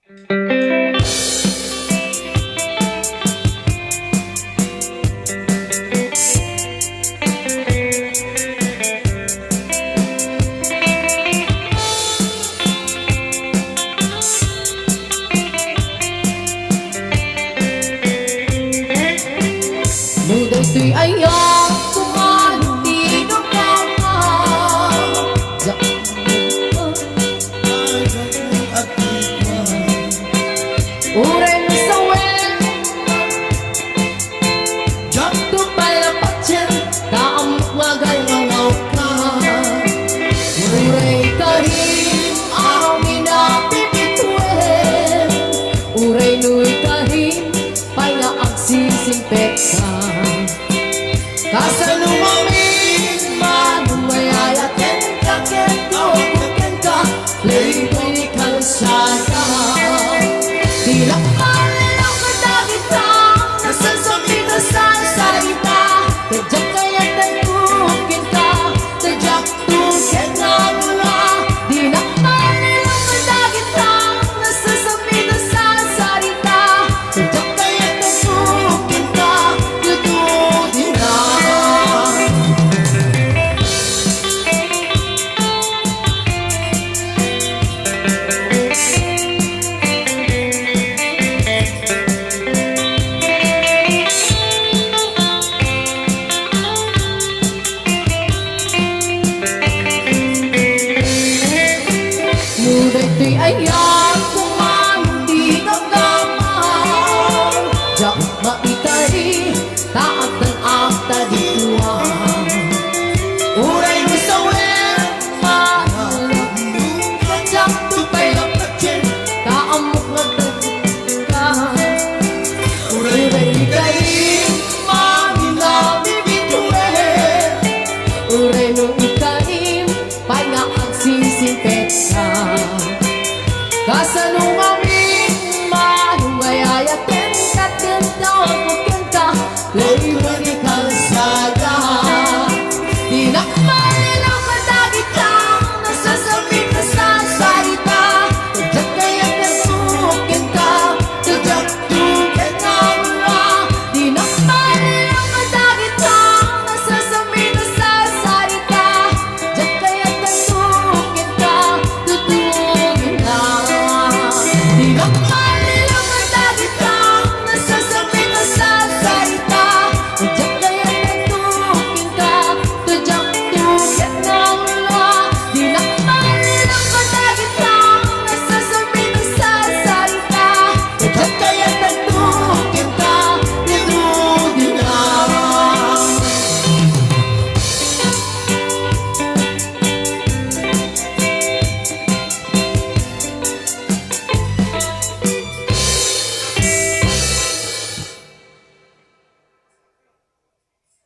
Muday tuy ayaw kumandi ng kama uray mo sa wen tu palapatyan kaamok wagay mangaw ka uray kahim amin na pipituen uray nu'y kahim paya agsisimpek ka kasalumamin manumayayatin kaket ko bukan ka lay-lay kalsada tila kalilang kadagit ka nasasabi na sa salita tadyak kayatan bukin ka tadyak tukin na mula di na kalilang kadagit ka nasasabi na sa salita tadyak kayatan bukin ka tututin na. Muday tuy ayaw kumandi ng gamang jak maitari taat ng akta dituang uray mo sa wen mahalap kajak tupay lang patyen kaamok na dagdagan uray kain manila bibituin uray nung ikaim paya agsisimpet ka kasa